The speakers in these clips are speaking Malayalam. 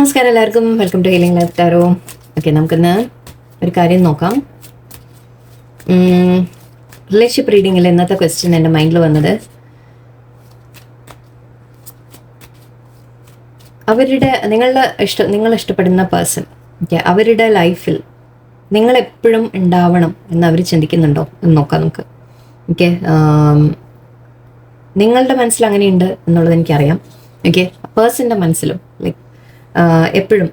നമസ്കാരം എല്ലാവർക്കും, welcome to healing life tarot. Okay, നമുക്കിന്ന് ഒരു കാര്യം നോക്കാം. റിലേഷൻഷിപ്പ് റീഡിങ്ങിൽ ഇന്നത്തെ ക്വസ്റ്റ്യൻ എൻ്റെ മൈൻഡിൽ വന്നത്, നിങ്ങൾ ഇഷ്ടപ്പെടുന്ന പേഴ്സൺ, ഓക്കെ, അവരുടെ ലൈഫിൽ നിങ്ങളെപ്പോഴും ഉണ്ടാവണം എന്ന് അവർ ചിന്തിക്കുന്നുണ്ടോ എന്ന് നോക്കാം നമുക്ക്. ഓക്കെ, നിങ്ങളുടെ മനസ്സിൽ അങ്ങനെയുണ്ട് എന്നുള്ളത് എനിക്കറിയാം. ഓക്കെ, പേഴ്സൻ്റെ മനസ്സിലും ലൈക്ക് എപ്പോഴും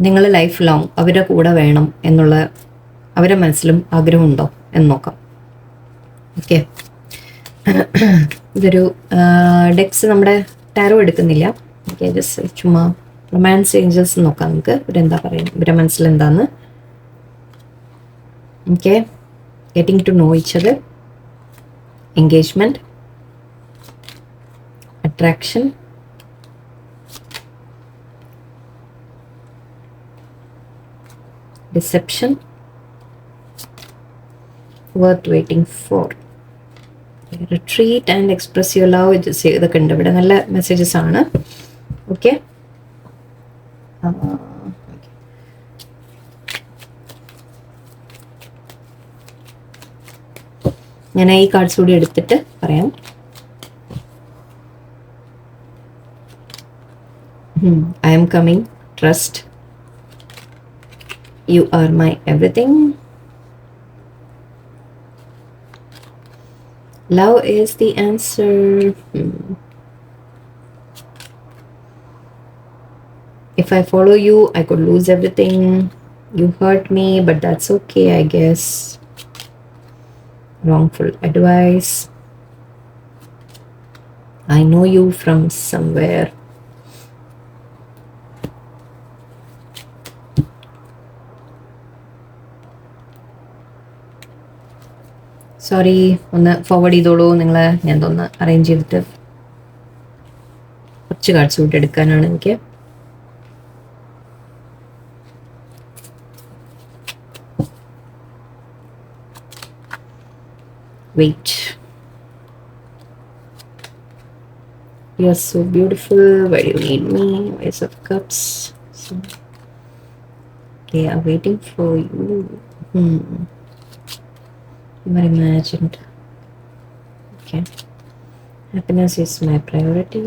നിങ്ങൾ ലൈഫ് ലോങ് അവരുടെ കൂടെ വേണം എന്നുള്ള അവരുടെ മനസ്സിലും ആഗ്രഹമുണ്ടോ എന്ന് നോക്കാം. ഓക്കെ, ഇതൊരു ഡെക്സ് നമ്മുടെ ടാരോ എടുക്കുന്നില്ല. ഓക്കെ, ജസ്റ്റ് ചുമ്മാ റൊമാൻസ് ഏഞ്ചൽസ് നോക്കാം നമുക്ക്. ഇവരെന്താ പറയുന്നത്, ഇവരുടെ മനസ്സിൽ എന്താന്ന്. Okay, getting to know each other, engagement, attraction, deception, worth waiting for, retreat and express your love. ഇതൊക്കെ ഉണ്ട് ഇവിടെ, നല്ല മെസ്സേജസ് ആണ്. ഓക്കെ, ഞാൻ ഈ കാർഡ്സ് കൂടി എടുത്തിട്ട് പറയാം. I am coming, trust. You are my everything. Love is the answer. If I follow you, I could lose everything. You hurt me, but that's okay, I guess. Wrongful advice. I know you from somewhere. Sorry, ഒന്ന് ഫോർവേഡ് ചെയ്തോളൂ നിങ്ങൾ. ഞാൻ ഒന്ന് അറേഞ്ച് ചെയ്തിട്ട് കുറച്ച് കാർഡ്സ് കൂട്ടി എടുക്കാനാണ് എനിക്ക്. Wait. You are so beautiful. Why do you need me? Ace of Cups. So, okay, I'm waiting for you. You are imagined. Okay. Happiness is my priority.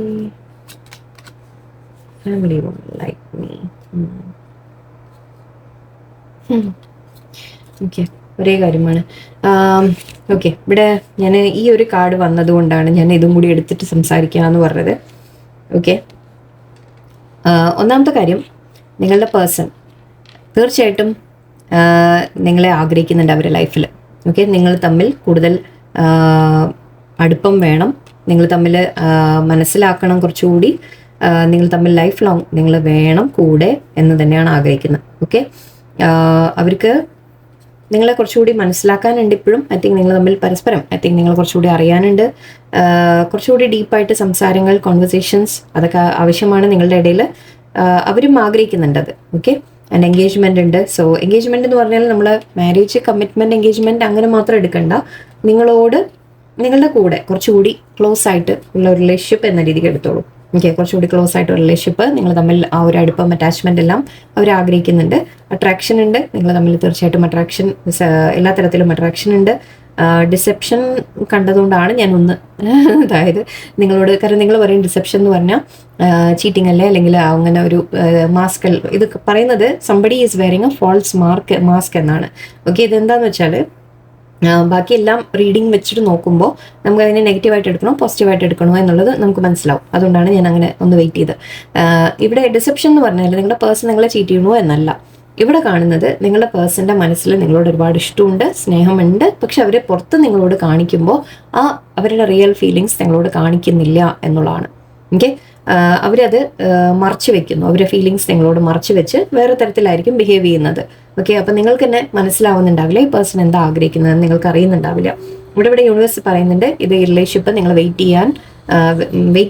Family won't like me. Okay, ഒരേ കാര്യമാണ്. ഓക്കെ, ഇവിടെ ഞാൻ ഈ ഒരു കാർഡ് വന്നതുകൊണ്ടാണ് ഞാൻ ഇതും കൂടി എടുത്തിട്ട് സംസാരിക്കാമെന്ന് പറഞ്ഞത്. ഓക്കെ, ഒന്നാമത്തെ കാര്യം, നിങ്ങളുടെ പേഴ്സൺ തീർച്ചയായിട്ടും നിങ്ങളെ ആഗ്രഹിക്കുന്നുണ്ട് അവരുടെ ലൈഫിൽ. ഓക്കെ, നിങ്ങൾ തമ്മിൽ കൂടുതൽ അടുപ്പം വേണം, നിങ്ങൾ തമ്മിൽ മനസ്സിലാക്കണം കുറച്ചുകൂടി, നിങ്ങൾ തമ്മിൽ ലൈഫ് ലോങ് നിങ്ങൾ വേണം കൂടെ എന്ന് തന്നെയാണ് ആഗ്രഹിക്കുന്നത്. ഓക്കെ, അവർക്ക് നിങ്ങളെ കുറച്ചുകൂടി മനസ്സിലാക്കാനുണ്ട് ഇപ്പോഴും. ഐ തിങ്ക് നിങ്ങൾ തമ്മിൽ പരസ്പരം നിങ്ങൾ കുറച്ചുകൂടി അറിയാനുണ്ട്. കുറച്ചുകൂടി ഡീപ്പായിട്ട് സംസാരങ്ങൾ, കോൺവെർസേഷൻസ് അതൊക്കെ ആവശ്യമാണ് നിങ്ങളുടെ ഇടയിൽ. അവരും ആഗ്രഹിക്കുന്നുണ്ട് അത്. ഓക്കെ, ആൻഡ് എൻഗേജ്മെൻ്റ് ഉണ്ട്. സോ എൻഗേജ്മെൻ്റ് എന്ന് പറഞ്ഞാൽ നമ്മൾ മാരേജ്, കമ്മിറ്റ്മെൻറ്റ്, എൻഗേജ്മെൻറ്റ് അങ്ങനെ മാത്രം എടുക്കണ്ട. നിങ്ങളുടെ കൂടെ കുറച്ചുകൂടി ക്ലോസ് ആയിട്ട് ഉള്ള ഒരു റിലേഷൻഷിപ്പ് എന്ന രീതിക്ക് എടുത്തോളൂ. ഓക്കെ, കുറച്ചുകൂടി ക്ലോസ് ആയിട്ട് റിലേഷൻഷിപ്പ്, നിങ്ങൾ തമ്മിൽ ആ ഒരു അടുപ്പം, അറ്റാച്ച്മെൻ്റ് എല്ലാം അവർ ആഗ്രഹിക്കുന്നുണ്ട്. അട്രാക്ഷൻ ഉണ്ട്, നിങ്ങൾ തമ്മിൽ തീർച്ചയായിട്ടും അട്രാക്ഷൻ, എല്ലാ തരത്തിലും അട്രാക്ഷൻ ഉണ്ട്. ഡിസെപ്ഷൻ കണ്ടതുകൊണ്ടാണ് ഞാനൊന്ന് അതായത് നിങ്ങളോട്, കാരണം നിങ്ങൾ പറയും ഡിസെപ്ഷൻ എന്ന് പറഞ്ഞാൽ ചീറ്റിംഗ് അല്ലേ, അല്ലെങ്കിൽ അങ്ങനെ ഒരു മാസ്ക്. ഇത് പറയുന്നത് somebody is wearing a false mask എന്നാണ്. ഓക്കെ, ഇതെന്താന്ന് വെച്ചാൽ ബാക്കി എല്ലാം റീഡിങ് വെച്ചിട്ട് നോക്കുമ്പോൾ നമുക്ക് അതിനെ നെഗറ്റീവായിട്ട് എടുക്കണോ പോസിറ്റീവായിട്ട് എടുക്കണോ എന്നുള്ളത് നമുക്ക് മനസ്സിലാവും. അതുകൊണ്ടാണ് ഞാൻ അങ്ങനെ ഒന്ന് വെയിറ്റ് ചെയ്ത്. ഇവിടെ ഡിസെപ്ഷൻ എന്ന് പറഞ്ഞാൽ നിങ്ങളുടെ പേഴ്സൺ നിങ്ങളെ ചീറ്റ് ചെയ്യണോ എന്നല്ല. ഇവിടെ കാണുന്നത് നിങ്ങളുടെ പേഴ്സൻ്റെ മനസ്സിൽ നിങ്ങളോട് ഒരുപാട് ഇഷ്ടമുണ്ട്, സ്നേഹമുണ്ട്. പക്ഷെ അവരെ പുറത്ത് നിങ്ങളോട് കാണിക്കുമ്പോൾ അവരുടെ റിയൽ ഫീലിങ്സ് നിങ്ങളോട് കാണിക്കുന്നില്ല എന്നുള്ളതാണ്. ഓക്കെ, അവരത് മറച്ചു വെക്കുന്നു. അവരുടെ ഫീലിങ്സ് നിങ്ങളോട് മറച്ചു വെച്ച് വേറെ തരത്തിലായിരിക്കും ബിഹേവ് ചെയ്യുന്നത്. ഓക്കെ, അപ്പം നിങ്ങൾക്ക് തന്നെ മനസ്സിലാവുന്നുണ്ടാവില്ല ഈ പേഴ്സൺ എന്താ ആഗ്രഹിക്കുന്നത്, നിങ്ങൾക്ക് അറിയുന്നുണ്ടാവില്ല. ഇവിടെ യൂണിവേഴ്സ് പറയുന്നുണ്ട്, ഇത് ഈ റിലേഷൻഷിപ്പ് നിങ്ങൾ വെയിറ്റ്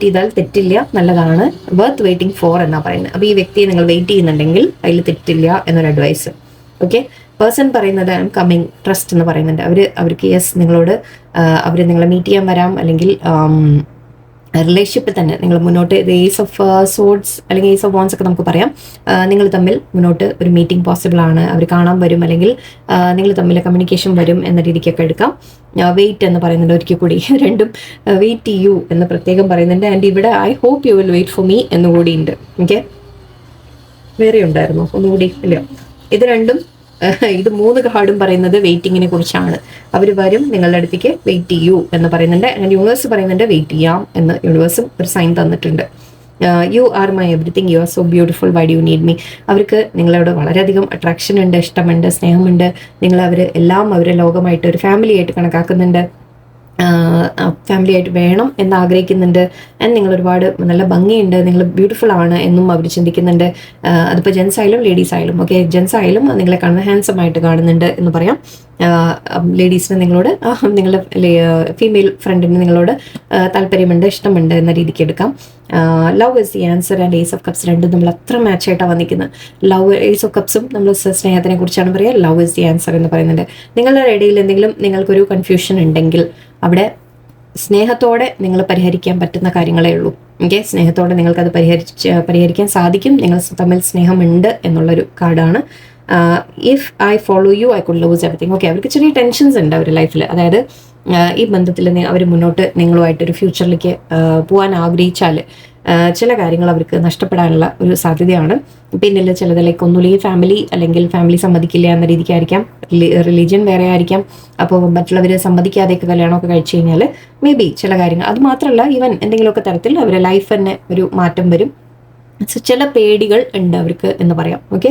ചെയ്താൽ തെറ്റില്ല, നല്ലതാണ്. വർത്ത് വെയിറ്റിംഗ് ഫോർ എന്നാണ് പറയുന്നത്. അപ്പോൾ ഈ വ്യക്തിയെ നിങ്ങൾ വെയിറ്റ് ചെയ്യുന്നുണ്ടെങ്കിൽ അതിൽ തെറ്റില്ല എന്നൊരു അഡ്വൈസ്. ഓക്കെ, പേഴ്സൺ പറയുന്നത് ഐ എം കമ്മിങ്, ട്രസ്റ്റ് എന്ന് പറയുന്നുണ്ട്. അവർക്ക് യെസ് നിങ്ങളോട്, അവർ നിങ്ങളെ മീറ്റ് ചെയ്യാൻ വരാം, അല്ലെങ്കിൽ റിലേഷൻഷിപ്പിൽ തന്നെ നിങ്ങൾ മുന്നോട്ട് ഏസ് ഓഫ് സോഡ്സ് അല്ലെങ്കിൽ ഏസ് ഓഫ് വോൺസ് ഒക്കെ നമുക്ക് പറയാം, നിങ്ങൾ തമ്മിൽ മുന്നോട്ട് ഒരു മീറ്റിംഗ് പോസിബിൾ ആണ്, അവർ കാണാൻ വരും, അല്ലെങ്കിൽ നിങ്ങൾ തമ്മിൽ കമ്മ്യൂണിക്കേഷൻ വരും എന്ന രീതിക്കൊക്കെ എടുക്കാം. വെയിറ്റ് എന്ന് പറയുന്നുണ്ട് ഒരിക്കൽ കൂടി, രണ്ടും വെയിറ്റ് ചെയ്യൂ എന്ന് പ്രത്യേകം പറയുന്നുണ്ട്. ആൻഡ് ഇവിടെ I hope you will wait for me എന്നുകൂടി ഉണ്ട്. ഓക്കെ, വേറെ ഉണ്ടായിരുന്നു ഒന്നുകൂടി ഇല്ല, ഇത് രണ്ടും ഇത് 3 കാർഡും പറയുന്നത് വെയിറ്റിങ്ങിനെ കുറിച്ചാണ്. അവർ വരും നിങ്ങളുടെ അടുത്തേക്ക്, വെയിറ്റ് ചെയ്യൂ എന്ന് പറയുന്നുണ്ട്. ആൻഡ് യൂണിവേഴ്സ് പറയുന്നുണ്ട് വെയിറ്റ് ചെയ്യാം എന്ന് യൂണിവേഴ്സും ഒരു സൈൻ തന്നിട്ടുണ്ട്. You are my everything, you are so beautiful, why do you need me. അവർക്ക് നിങ്ങളോട് വളരെയധികം അട്രാക്ഷൻ ഉണ്ട്, ഇഷ്ടമുണ്ട്, സ്നേഹമുണ്ട്. അവർ എല്ലാം അവരെ ലോകമായിട്ട് ഒരു ഫാമിലി ആയിട്ട് കണക്കാക്കുന്നുണ്ട്, ഫാമിലി ആയിട്ട് വേണം എന്ന് ആഗ്രഹിക്കുന്നുണ്ട്. ആൻഡ് നിങ്ങൾ ഒരുപാട് നല്ല ഭംഗിയുണ്ട്, നിങ്ങൾ ബ്യൂട്ടിഫുൾ ആണ് എന്നും അവർ ചിന്തിക്കുന്നുണ്ട്. അതിപ്പോൾ ജെൻസ് ആയാലും ലേഡീസ് ആയാലും. ഓക്കെ, ജെൻസ് ആയാലും നിങ്ങളെ കാണുന്നത് ഹാൻസം ആയിട്ട് കാണുന്നുണ്ട് എന്ന് പറയാം. ലേഡീസിന് നിങ്ങളോട്, നിങ്ങളുടെ ഫീമെയിൽ ഫ്രണ്ടിന് നിങ്ങളോട് താല്പര്യമുണ്ട്, ഇഷ്ടമുണ്ട് എന്ന രീതിക്ക് എടുക്കാം. Love is the answer and ace of cups രണ്ടും നമ്മൾ അത്ര മാച്ച് ആയിട്ടാണ് വന്നിരിക്കുന്നത്. ലവ്, ഏസ് ഓഫ് കപ്സും നമ്മൾ സ്നേഹത്തിനെ കുറിച്ചാണ് പറയുക, ലവ് ഇസ് ദി ആൻസർ എന്ന് പറയുന്നുണ്ട്. നിങ്ങളുടെ ഇടയിൽ എന്തെങ്കിലും നിങ്ങൾക്കൊരു കൺഫ്യൂഷൻ ഉണ്ടെങ്കിൽ അവിടെ സ്നേഹത്തോടെ നിങ്ങൾ പരിഹരിക്കാൻ പറ്റുന്ന കാര്യങ്ങളേ ഉള്ളൂ. ഓക്കെ, സ്നേഹത്തോടെ നിങ്ങൾക്കത് പരിഹരിക്കാൻ സാധിക്കും. നിങ്ങൾ തമ്മിൽ സ്നേഹമുണ്ട് എന്നുള്ളൊരു കാർഡാണ്. If I follow you I could lose everything. Okay, അവർക്ക് ചെറിയ ടെൻഷൻസ് ഉണ്ട് അവരുടെ ലൈഫിൽ. അതായത് ഈ ബന്ധത്തിൽ അവർ മുന്നോട്ട് നിങ്ങളുമായിട്ടൊരു ഫ്യൂച്ചറിലേക്ക് പോകാൻ ആഗ്രഹിച്ചാൽ ചില കാര്യങ്ങൾ അവർക്ക് നഷ്ടപ്പെടാനുള്ള ഒരു സാധ്യതയാണ്. പിന്നിൽ ചിലതിലേക്ക് ഒന്നുമില്ലെങ്കിൽ ഫാമിലി, അല്ലെങ്കിൽ ഫാമിലി സമ്മതിക്കില്ല എന്ന രീതിക്കായിരിക്കാം, റിലീജിയൻ വേറെ ആയിരിക്കാം. അപ്പോൾ മറ്റുള്ളവർ സമ്മതിക്കാതെയൊക്കെ കല്യാണമൊക്കെ കഴിച്ചു കഴിഞ്ഞാൽ മേ ബി ചില കാര്യങ്ങൾ, അത് മാത്രമല്ല ഈവൻ എന്തെങ്കിലുമൊക്കെ തരത്തിൽ അവരുടെ ലൈഫ് തന്നെ ഒരു മാറ്റം വരും. സോ ചില പേടികൾ ഉണ്ട് അവർക്ക് എന്ന് പറയാം. ഓക്കെ,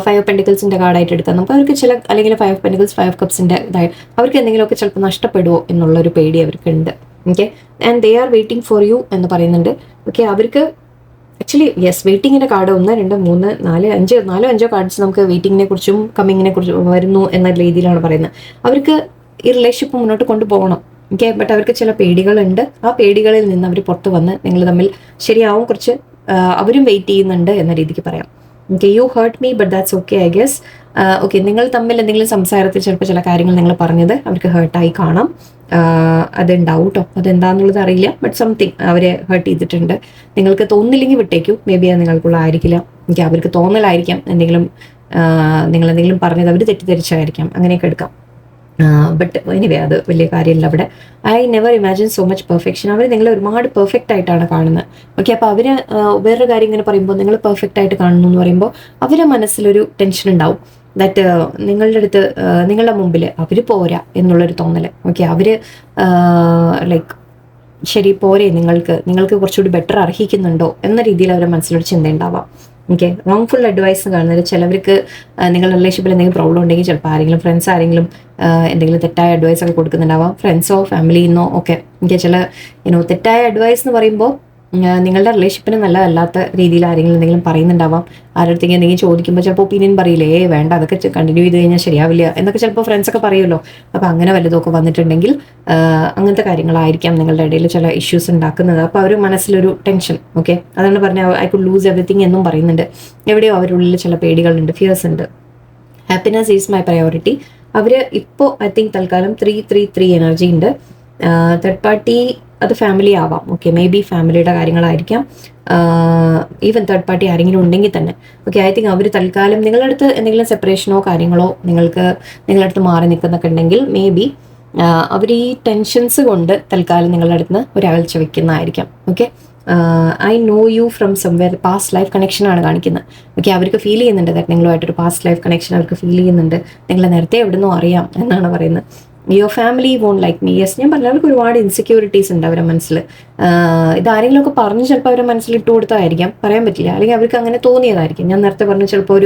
5 ഓഫ് പെൻറ്റിക്കിൾസിൻ്റെ കാർഡായിട്ട് എടുക്കാം നമുക്ക്. അവർക്ക് ചില, അല്ലെങ്കിൽ 5 ഓഫ് പെൻറ്റിക്കിൾസ് 5 ഓഫ് കപ്സിൻ്റെ ഇതായി അവർക്ക് എന്തെങ്കിലുമൊക്കെ ചിലപ്പോൾ നഷ്ടപ്പെടുമോ എന്നുള്ളൊരു പേടി അവർക്കുണ്ട്. Okay, and they are waiting for you എന്ന് പറയുന്നുണ്ട്. ഓക്കെ, അവർക്ക് ആക്ച്വലി യെസ്, വെയിറ്റിങ്ങിൻ്റെ കാർഡ് 1, 2, 3, 4, 5 കാർഡ്സ് നമുക്ക് വെയിറ്റിങ്ങിനെ കുറിച്ചും കമ്മിങ്ങിനെ കുറിച്ചും വരുന്നു എന്ന രീതിയിലാണ് പറയുന്നത്. അവർക്ക് ഈ റിലേഷൻഷിപ്പ് മുന്നോട്ട് കൊണ്ടുപോകണം. ഓക്കെ, ബട്ട് അവർക്ക് ചില പേടികളുണ്ട്. ആ പേടികളിൽ നിന്ന് അവർ പുറത്ത് വന്ന് നിങ്ങൾ തമ്മിൽ ശരിയാവും, കുറച്ച് അവരും വെയിറ്റ് ചെയ്യുന്നുണ്ട് എന്ന രീതിക്ക് പറയാം. Okay, you hurt me but that's okay I guess. Okay, നിങ്ങൾ തമ്മിൽ എന്തെങ്കിലും സംസാരത്തിൽ ചിലപ്പോൾ ചില കാര്യങ്ങൾ നിങ്ങൾ പറഞ്ഞത് അവർക്ക് ഹേർട്ടായി കാണാം. അതുണ്ടാവും കേട്ടോ, അതെന്താണെന്നുള്ളത് അറിയില്ല, ബട്ട് സംതിങ് അവരെ ഹേർട്ട് ചെയ്തിട്ടുണ്ട്. നിങ്ങൾക്ക് തോന്നില്ലെങ്കിൽ വിട്ടേക്കൂ, മേ ബി അത് നിങ്ങൾക്കുള്ള ആയിരിക്കില്ല. ഓക്കെ, അവർക്ക് തോന്നലായിരിക്കാം, എന്തെങ്കിലും നിങ്ങൾ എന്തെങ്കിലും പറഞ്ഞത് അവർ തെറ്റിദ്ധരിച്ചായിരിക്കാം, അങ്ങനെയൊക്കെ എടുക്കാം. ബട്ട് എനിവേ അത് വലിയ കാര്യമില്ല അവിടെ. I never imagine so much perfection. അവർ നിങ്ങളെ ഒരുപാട് പെർഫെക്റ്റ് ആയിട്ടാണ് കാണുന്നത്. ഓക്കെ, അപ്പോൾ അവർ വേറൊരു കാര്യം ഇങ്ങനെ പറയുമ്പോൾ, നിങ്ങൾ പെർഫെക്റ്റ് ആയിട്ട് കാണുന്നു എന്ന് പറയുമ്പോൾ അവരുടെ മനസ്സിലൊരു ടെൻഷൻ ഉണ്ടാവും. ദാറ്റ് നിങ്ങളുടെ അടുത്ത്, നിങ്ങളുടെ മുമ്പിൽ അവർ പോരാ എന്നുള്ളൊരു തോന്നൽ. ഓക്കെ, അവർ ലൈക്ക് ശരി പോരെ, നിങ്ങൾക്ക് കുറച്ചുകൂടി ബെറ്റർ അർഹിക്കുന്നുണ്ടോ എന്ന രീതിയിൽ അവരുടെ മനസ്സിലൊരു ചിന്ത ഉണ്ടാവാം. ഓക്കെ, റോങ്ഫുൾ അഡ്വൈസ് കാണുന്നത് ചിലവർക്ക് നിങ്ങളുടെ റിലേഷൻഷിപ്പിൽ എന്തെങ്കിലും പ്രോബ്ലം ഉണ്ടെങ്കിൽ ചിലപ്പോൾ ആരെങ്കിലും ഫ്രണ്ട്സ് ആരെങ്കിലും എന്തെങ്കിലും തെറ്റായ അഡ്വൈസ് ഒക്കെ കൊടുക്കുന്നുണ്ടാവാം, ഫ്രണ്ട്സോ ഫാമിലിന്നോ ഒക്കെ. എനിക്ക് ചില തെറ്റായ അഡ്വൈസ് എന്ന് പറയുമ്പോൾ നിങ്ങളുടെ റിലേഷൻഷിപ്പിന് നല്ലതല്ലാത്ത രീതിയിൽ ആരെങ്കിലും എന്തെങ്കിലും പറയുന്നുണ്ടാവാം. ആരുടെ എന്തെങ്കിലും ചോദിക്കുമ്പോൾ ചിലപ്പോൾ ഒപ്പീനിയൻ പറയില്ലേ, വേണ്ട അതൊക്കെ കണ്ടിന്യൂ ചെയ്ത് കഴിഞ്ഞാൽ ശരിയാവില്ല എന്നൊക്കെ ചിലപ്പോൾ ഫ്രണ്ട്സൊക്കെ പറയുമല്ലോ. അപ്പോൾ അങ്ങനെ വല്ലതൊക്കെ വന്നിട്ടുണ്ടെങ്കിൽ അങ്ങനത്തെ കാര്യങ്ങളായിരിക്കാം നിങ്ങളുടെ ഇടയിൽ ചില ഇഷ്യൂസ് ഉണ്ടാക്കുന്നത്. അപ്പോൾ അവർ മനസ്സിലൊരു ടെൻഷൻ. ഓക്കെ, അതാണ് പറഞ്ഞാൽ ഐ കുഡ് ലൂസ് എവറിത്തിങ് എന്നും പറയുന്നുണ്ട്. എവിടെയോ അവരുള്ളിൽ ചില പേടികളുണ്ട്, ഫിയേഴ്സ് ഉണ്ട്. Happiness is my priority. അവർ ഇപ്പോൾ ഐ തിങ്ക് തൽക്കാലം 3-3-3 എനർജി ഉണ്ട്. തേർഡ് പാർട്ടി അത് ഫാമിലി ആവാം. ഓക്കെ, മേ ബി ഫാമിലിയുടെ കാര്യങ്ങളായിരിക്കാം. ഈവൻ തേർഡ് പാർട്ടി ആരെങ്കിലും ഉണ്ടെങ്കിൽ തന്നെ ഓക്കെ, ഐ തിങ്ക് അവർ തൽക്കാലം നിങ്ങളുടെ അടുത്ത് എന്തെങ്കിലും സെപ്പറേഷനോ കാര്യങ്ങളോ നിങ്ങളുടെ അടുത്ത് മാറി നിൽക്കുന്നൊക്കെ ഉണ്ടെങ്കിൽ മേ ബി അവർ ഈ ടെൻഷൻസ് കൊണ്ട് തൽക്കാലം നിങ്ങളുടെ അടുത്ത് നിന്ന് ഒരകൽച്ച വയ്ക്കുന്നതായിരിക്കാം. Okay, I know you from somewhere, past life കണക്ഷനാണ് കാണിക്കുന്നത്. ഓക്കെ, അവർക്ക് ഫീൽ ചെയ്യുന്നുണ്ട് ദാറ്റ് നിങ്ങളുമായിട്ടൊരു പാസ്റ്റ് ലൈഫ് കണക്ഷൻ അവർക്ക് ഫീൽ ചെയ്യുന്നുണ്ട്. നിങ്ങളെ നേരത്തെ എവിടുന്നോ അറിയാം എന്നാണ് പറയുന്നത്. Your family won't like me. Yes, ഞാൻ പറഞ്ഞ അവർക്ക് ഒരുപാട് ഇൻസെക്യൂരിറ്റീസ് ഉണ്ട് അവരുടെ മനസ്സിൽ. ഇത് ആരെങ്കിലുമൊക്കെ പറഞ്ഞ് ചിലപ്പോൾ അവരുടെ മനസ്സിൽ ഇട്ട് കൊടുത്തതായിരിക്കാം, പറയാൻ പറ്റില്ല. അല്ലെങ്കിൽ അവർക്ക് അങ്ങനെ തോന്നിയതായിരിക്കും. ഞാൻ നേരത്തെ പറഞ്ഞു ചിലപ്പോൾ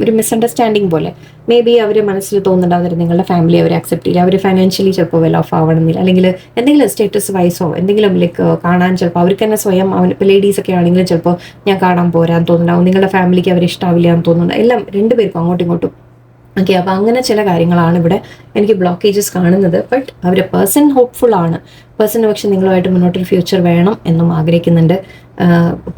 ഒരു മിസ്അണ്ടർസ്റ്റാൻഡിങ് പോലെ മേ ബി അവരുടെ മനസ്സിൽ തോന്നുന്നുണ്ടാവുന്നത് നിങ്ങളുടെ ഫാമിലി അവരെ അക്സെപ്റ്റ് ചെയ്യില്ല, അവർ ഫൈനാൻഷ്യലി ചിലപ്പോൾ വെൽ ഓഫ് ആവണമെന്നില്ല, അല്ലെങ്കിൽ എന്തെങ്കിലും സ്റ്റേറ്റസ് വൈസോ എന്തെങ്കിലും ലൈക്ക് കാണാൻ ചിലപ്പോൾ അവർക്ക് തന്നെ സ്വയം ഇപ്പോൾ ലേഡീസൊക്കെ ആണെങ്കിലും ചിലപ്പോൾ ഞാൻ കാണാൻ പോരാൻ തോന്നുന്നുണ്ടാവും, നിങ്ങളുടെ ഫാമിലിക്ക് അവർ ഇഷ്ടാവില്ല എന്ന് തോന്നുന്നുണ്ട്. എല്ലാം രണ്ടുപേർക്കും അങ്ങോട്ടും ഇങ്ങോട്ടും. ഓക്കെ, അപ്പോൾ അങ്ങനെ ചില കാര്യങ്ങളാണ് ഇവിടെ എനിക്ക് ബ്ലോക്കേജസ് കാണുന്നത്. ബട്ട് അവരുടെ പേഴ്സൺ ഹോപ്പ്ഫുൾ ആണ്. പേഴ്സൺ പക്ഷെ നിങ്ങളുമായിട്ട് മുന്നോട്ടൊരു ഫ്യൂച്ചർ വേണം എന്നും ആഗ്രഹിക്കുന്നുണ്ട്.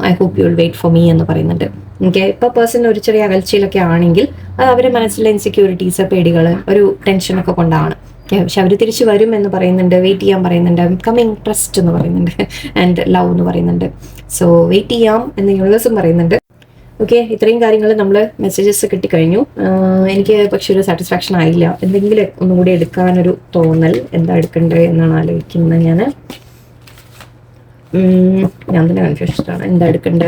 I hope you will wait for me എന്ന് പറയുന്നുണ്ട്. ഓക്കെ, ഇപ്പോൾ പേഴ്സൺ ഒരു ചെറിയ അകൽച്ചയിലൊക്കെ ആണെങ്കിൽ അത് അവരുടെ മനസ്സിലെ ഇൻസെക്യൂരിറ്റീസ്, പേടികൾ, ഒരു ടെൻഷനൊക്കെ കൊണ്ടാണ്. പക്ഷെ അവർ തിരിച്ചു വരും എന്ന് പറയുന്നുണ്ട്, വെയിറ്റ് ചെയ്യാൻ പറയുന്നുണ്ട്, കമ്മിങ് ട്രസ്റ്റ് എന്ന് പറയുന്നുണ്ട്, ആൻഡ് ലവ് എന്ന് പറയുന്നുണ്ട്. സോ വെയിറ്റ് ചെയ്യാം എന്ന് യൂണിവേഴ്സും പറയുന്നുണ്ട്. ഓക്കെ, ഇത്രയും കാര്യങ്ങൾ നമ്മൾ മെസ്സേജസ് കിട്ടിക്കഴിഞ്ഞു. എനിക്ക് പക്ഷെ ഒരു സാറ്റിസ്ഫാക്ഷൻ ആയില്ല. എന്തെങ്കിലും ഒന്നുകൂടി എടുക്കാനൊരു തോന്നൽ, എന്താ എടുക്കണ്ടേ എന്നാണ് ആലോചിക്കുന്നത് ഞാൻ തന്നെ കൺഫ്യൂഷനാണ് എന്താ എടുക്കണ്ടേ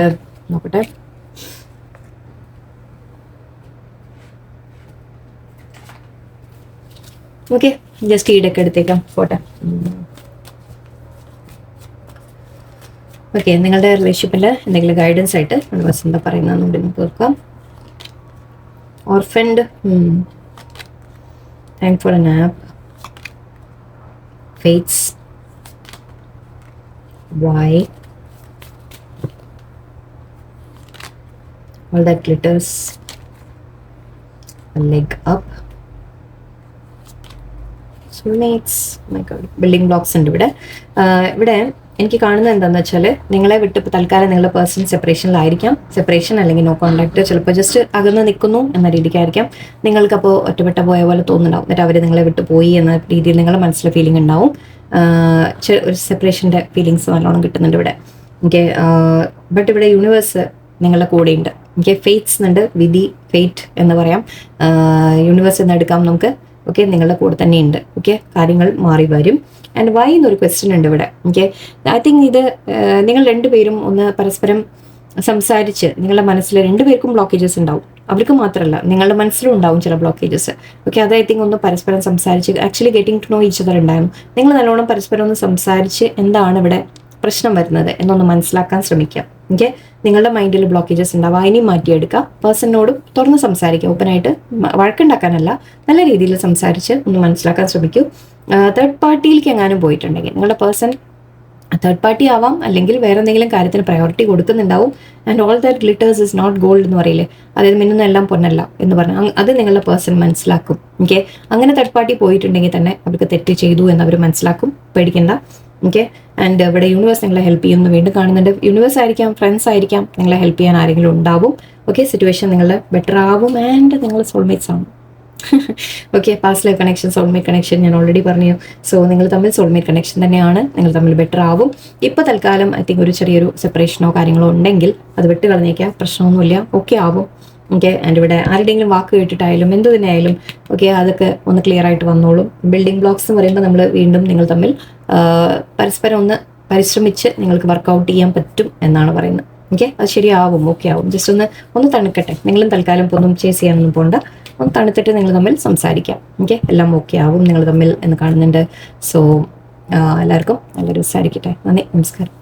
നോക്കട്ടെ. ഓക്കെ, ജസ്റ്റ് ഈ ഡെക്ക് എടുത്തേക്കാം, പോട്ടെ. ഓക്കെ, നിങ്ങളുടെ റിലേഷൻഷിപ്പിൽ എന്തെങ്കിലും ഗൈഡൻസ് ആയിട്ട് വസന്ത പറയുന്നതെന്നുണ്ട് നമുക്ക് നോക്കാം. Orphaned, thank for a nap, fates, why, all that glitters, a leg up, soulmates, my god, building blocks ഉണ്ട് ഇവിടെ. എനിക്ക് കാണുന്നത് എന്താണെന്ന് വെച്ചാൽ, നിങ്ങളെ വിട്ട് ഇപ്പോൾ തൽക്കാലം നിങ്ങളുടെ പേഴ്സൺ സെപ്പറേഷനിലായിരിക്കാം. സെപ്പറേഷൻ അല്ലെങ്കിൽ നോ കോണ്ടാക്ട്, ചിലപ്പോൾ ജസ്റ്റ് അകന്ന് നിൽക്കുന്നു എന്ന രീതിക്കായിരിക്കാം. നിങ്ങൾക്കപ്പോൾ ഒറ്റപ്പെട്ട പോയ പോലെ തോന്നുന്നുണ്ടാവും. എന്നിട്ട് അവർ നിങ്ങളെ വിട്ട് പോയി എന്ന രീതിയിൽ നിങ്ങളുടെ മനസ്സിലെ ഫീലിംഗ് ഉണ്ടാവും. ഒരു സെപ്പറേഷൻ്റെ ഫീലിങ്സ് നല്ലോണം കിട്ടുന്നുണ്ട് ഇവിടെ. ഓക്കെ, ബട്ട് ഇവിടെ യൂണിവേഴ്സ് നിങ്ങളുടെ കൂടെയുണ്ട്. ഓക്കെ, ഫെയ്റ്റ്സ് ഉണ്ട്, വിധി, ഫെയ്റ്റ് എന്ന് പറയാം, യൂണിവേഴ്സ് എന്ന് എടുക്കാം നമുക്ക്. ഓക്കെ, നിങ്ങളുടെ കൂടെ തന്നെ ഉണ്ട്. ഓക്കെ, കാര്യങ്ങൾ മാറി വരും. ആൻഡ് വൈ എന്നൊരു ക്വസ്റ്റ്യൻ ഉണ്ട് ഇവിടെ. ഓക്കെ, ഐ തിങ്ക് ഇത് നിങ്ങൾ രണ്ടുപേരും ഒന്ന് പരസ്പരം സംസാരിച്ച്, നിങ്ങളുടെ മനസ്സിൽ രണ്ടുപേർക്കും ബ്ലോക്കേജസ് ഉണ്ടാവും. അവർക്ക് മാത്രമല്ല, നിങ്ങളുടെ മനസ്സിലും ഉണ്ടാവും ചില ബ്ലോക്കേജസ്. ഓക്കെ, അത് ഐ തിങ്ക് ഒന്ന് പരസ്പരം സംസാരിച്ച്, actually getting to know each other ഉണ്ടായിരുന്നു. നിങ്ങൾ നല്ലോണം പരസ്പരം ഒന്ന് സംസാരിച്ച് എന്താണ് ഇവിടെ പ്രശ്നം വരുന്നത് എന്നൊന്ന് മനസ്സിലാക്കാൻ ശ്രമിക്കുക. ഓക്കെ, നിങ്ങളുടെ മൈൻഡിൽ ബ്ലോക്കേജസ് ഉണ്ടാവുക, അതിനെയും മാറ്റിയെടുക്കുക. പേഴ്സണിനോടും തുറന്ന് സംസാരിക്കുക, ഓപ്പണായിട്ട്, വഴക്കുണ്ടാക്കാനല്ല, നല്ല രീതിയിൽ സംസാരിച്ച് ഒന്ന് മനസ്സിലാക്കാൻ ശ്രമിക്കൂ. തേർഡ് പാർട്ടിയിലേക്ക് എങ്ങാനും പോയിട്ടുണ്ടെങ്കിൽ, നിങ്ങളുടെ പേഴ്സൺ തേർഡ് പാർട്ടി ആവാം, അല്ലെങ്കിൽ വേറെ എന്തെങ്കിലും കാര്യത്തിന് പ്രയോറിറ്റി കൊടുക്കുന്നുണ്ടാവും. And all that glitters is not gold എന്ന് പറയില്ലേ, അതായത് മിന്നുന്നെല്ലാം പൊന്നല്ല എന്ന് പറഞ്ഞാൽ അത് നിങ്ങളുടെ പേഴ്സൺ മനസ്സിലാക്കും. ഓക്കെ, അങ്ങനെ തേർഡ് പാർട്ടി പോയിട്ടുണ്ടെങ്കിൽ തന്നെ അവർക്ക് തെറ്റ് ചെയ്തു എന്ന് അവർ മനസ്സിലാക്കും, പേടിക്കണ്ട. ഓക്കെ, ആൻഡ് ഇവിടെ യൂണിവേഴ്സ് നിങ്ങളെ ഹെൽപ്പ് ചെയ്യുമെന്ന് വീണ്ടും കാണുന്നുണ്ട്. യൂണിവേഴ്സ് ആയിരിക്കാം, ഫ്രണ്ട്സ് ആയിരിക്കാം, നിങ്ങളെ ഹെൽപ്പ് ചെയ്യാൻ ആരെങ്കിലും ഉണ്ടാവും. ഓക്കെ, സിറ്റുവേഷൻ നിങ്ങൾ ബെറ്റർ ആവും. ആൻഡ് നിങ്ങൾ സോൾമേറ്റ്സ് ആണ്. Okay, past life connection, soulmate connection ഞാൻ ഓൾറെഡി പറഞ്ഞു. സോ നിങ്ങൾ തമ്മിൽ സോൾമേറ്റ് കണക്ഷൻ തന്നെയാണ്, നിങ്ങൾ തമ്മിൽ ബെറ്റർ ആവും. ഇപ്പോൾ തൽക്കാലം ഐ തിങ്ക് ഒരു ചെറിയൊരു സെപ്പറേഷനോ കാര്യങ്ങളോ ഉണ്ടെങ്കിൽ അത് വിട്ട് കളഞ്ഞേക്കാം, പ്രശ്നമൊന്നുമില്ല, ഓക്കെ ആവും. ഓക്കെ, ആൻഡ് ഇവിടെ ആരുടെയെങ്കിലും വാക്ക് കേട്ടിട്ടായാലും എന്ത് തന്നെ ആയാലും ഓക്കെ, അതൊക്കെ ഒന്ന് ക്ലിയർ ആയിട്ട് വന്നോളും. ബിൽഡിംഗ് ബ്ലോക്സ് എന്ന് പറയുമ്പോൾ നമ്മൾ വീണ്ടും നിങ്ങൾ തമ്മിൽ പരസ്പരം ഒന്ന് പരിശ്രമിച്ച് നിങ്ങൾക്ക് വർക്കൗട്ട് ചെയ്യാൻ പറ്റും എന്നാണ് പറയുന്നത്. ഓക്കെ, അത് ശരിയാവും, ഓക്കെ ആവും. ജസ്റ്റ് ഒന്ന് തണുക്കട്ടെ. നിങ്ങളും തൽക്കാലം ഒന്നും ചേസ് ചെയ്യാനൊന്നും പോകണ്ട, ഒന്ന് തണുത്തിട്ട് നിങ്ങൾ തമ്മിൽ സംസാരിക്കാം. ഓക്കെ, എല്ലാം ഓക്കെ ആവും നിങ്ങൾ തമ്മിൽ എന്ന് കാണുന്നുണ്ട്. സോ എല്ലാവർക്കും നല്ലൊരു ദിവസമായിരിക്കട്ടെ. നന്ദി, നമസ്കാരം.